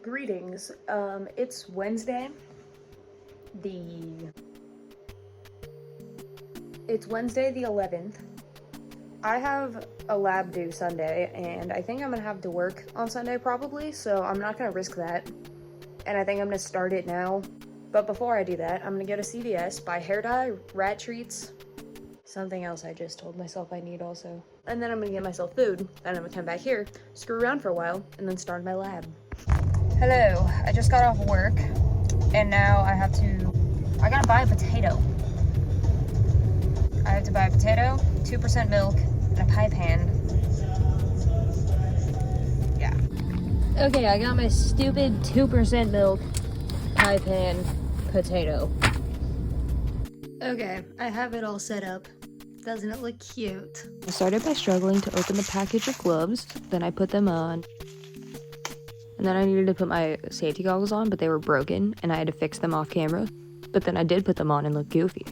Greetings. It's Wednesday. It's Wednesday the 11th. I have a lab due Sunday, and I think I'm gonna have to work on Sunday probably, so I'm not gonna risk that. And I think I'm gonna start it now. But before I do that, I'm gonna go to CVS, buy hair dye, rat treats, something else I just told myself I need also. And then I'm gonna get myself food, then I'm gonna come back here, screw around for a while, and then start my lab. Hello, I just got off work, and now I gotta buy a potato. I have to buy a potato, 2% milk, and a pie pan. Yeah. Okay, I got my stupid 2% milk, pie pan, potato. Okay, I have it all set up. Doesn't it look cute? I started by struggling to open the package of gloves, then I put them on. And then I needed to put my safety goggles on, but they were broken, and I had to fix them off camera. But then I did put them on and look goofy.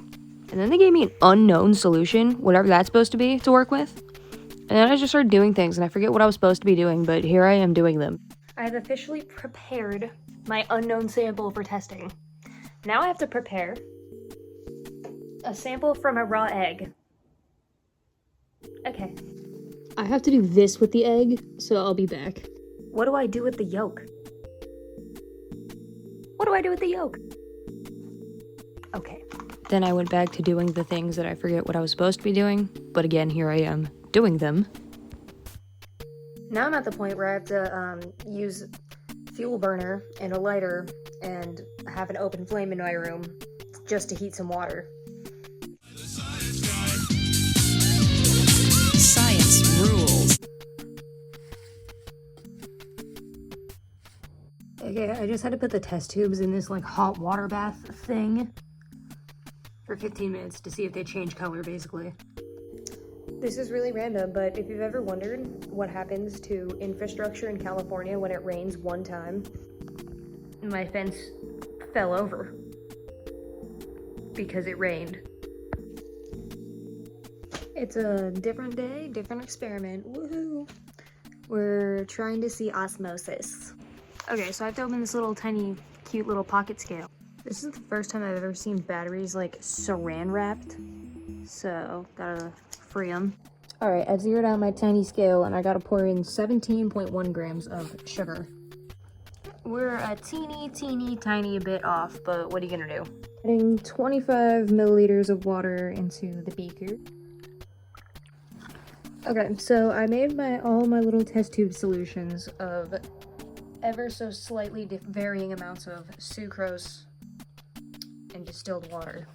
And then they gave me an unknown solution, whatever that's supposed to be, to work with. And then I just started doing things, and I forget what I was supposed to be doing, but here I am doing them. I have officially prepared my unknown sample for testing. Now I have to prepare a sample from a raw egg. Okay. I have to do this with the egg, so I'll be back. What do I do with the yolk? What do I do with the yolk? Okay. Then I went back to doing the things that I forget what I was supposed to be doing, but again, here I am, doing them. Now I'm at the point where I have to use fuel burner and a lighter and have an open flame in my room just to heat some water. Science rules. Okay, I just had to put the test tubes in this like hot water bath thing for 15 minutes to see if they change color, basically. This is really random, but if you've ever wondered what happens to infrastructure in California when it rains one time, my fence fell over because it rained. It's a different day, different experiment. Woohoo! We're trying to see osmosis. Okay, so I have to open this little tiny, cute little pocket scale. This is the first time I've ever seen batteries like saran wrapped, so gotta free them. All right, I've zeroed out my tiny scale and I gotta pour in 17.1 grams of sugar. We're a teeny tiny bit off, but what are you gonna do? Adding 25 milliliters of water into the beaker. Okay, so I made all my little test tube solutions of ever so slightly varying amounts of sucrose and distilled water.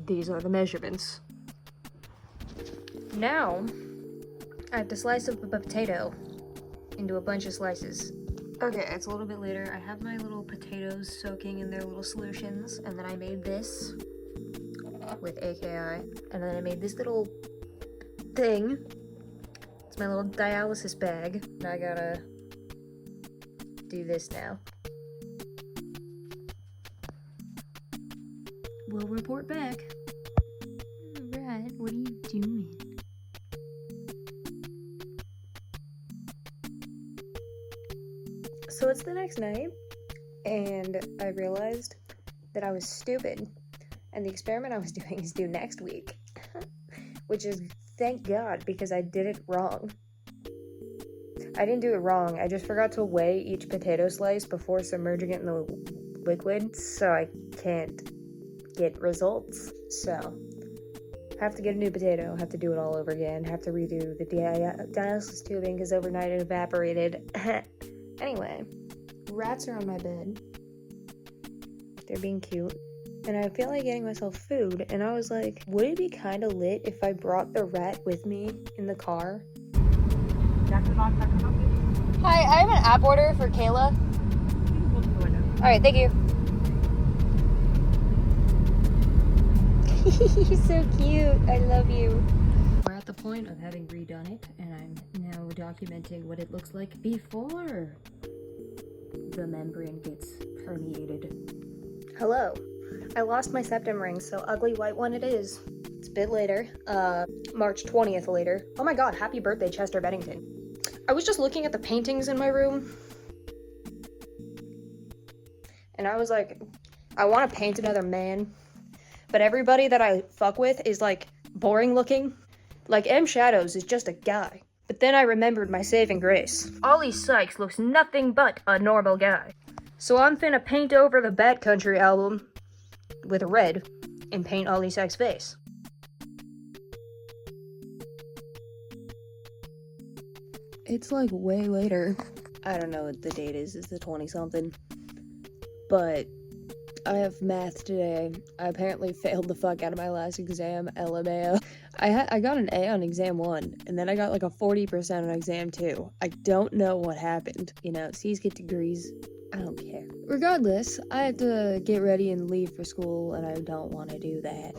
These are the measurements. Now, I have to slice up a potato into a bunch of slices. Okay, it's a little bit later. I have my little potatoes soaking in their little solutions, and then I made this with AKI, and then I made this little thing. It's my little dialysis bag. Now I gotta do this now. We'll report back. Alright, what are you doing? So it's the next night, and I realized that I was stupid, and the experiment I was doing is due next week, which is thank God, because I did it wrong. I didn't do it wrong, I just forgot to weigh each potato slice before submerging it in the liquid, so I can't get results. So, have to get a new potato, have to do it all over again, have to redo the dialysis tubing because overnight it evaporated. Anyway, rats are on my bed. They're being cute. And I feel like getting myself food, and I was like, would it be kind of lit if I brought the rat with me in the car? Hi, I have an app order for Kayla. Alright, thank you. You're so cute. I love you. We're at the point of having redone it, and I'm now documenting what it looks like before the membrane gets permeated. Hello. I lost my septum ring, so ugly white one it is. It's a bit later. March 20th later. Oh my god, happy birthday, Chester Bennington. I was just looking at the paintings in my room, and I was like, I want to paint another man, but everybody that I fuck with is like boring looking. Like M Shadows is just a guy. But then I remembered my saving grace. Ollie Sykes looks nothing but a normal guy. So I'm finna paint over the Bat Country album with red and paint Ollie Sykes' face. It's like way later. I don't know what the date is. It's the 20-something. But I have math today. I apparently failed the fuck out of my last exam, LMAO. I got an A on exam 1, and then I got like a 40% on exam 2. I don't know what happened. You know, C's get degrees. I don't care. Regardless, I have to get ready and leave for school, and I don't want to do that.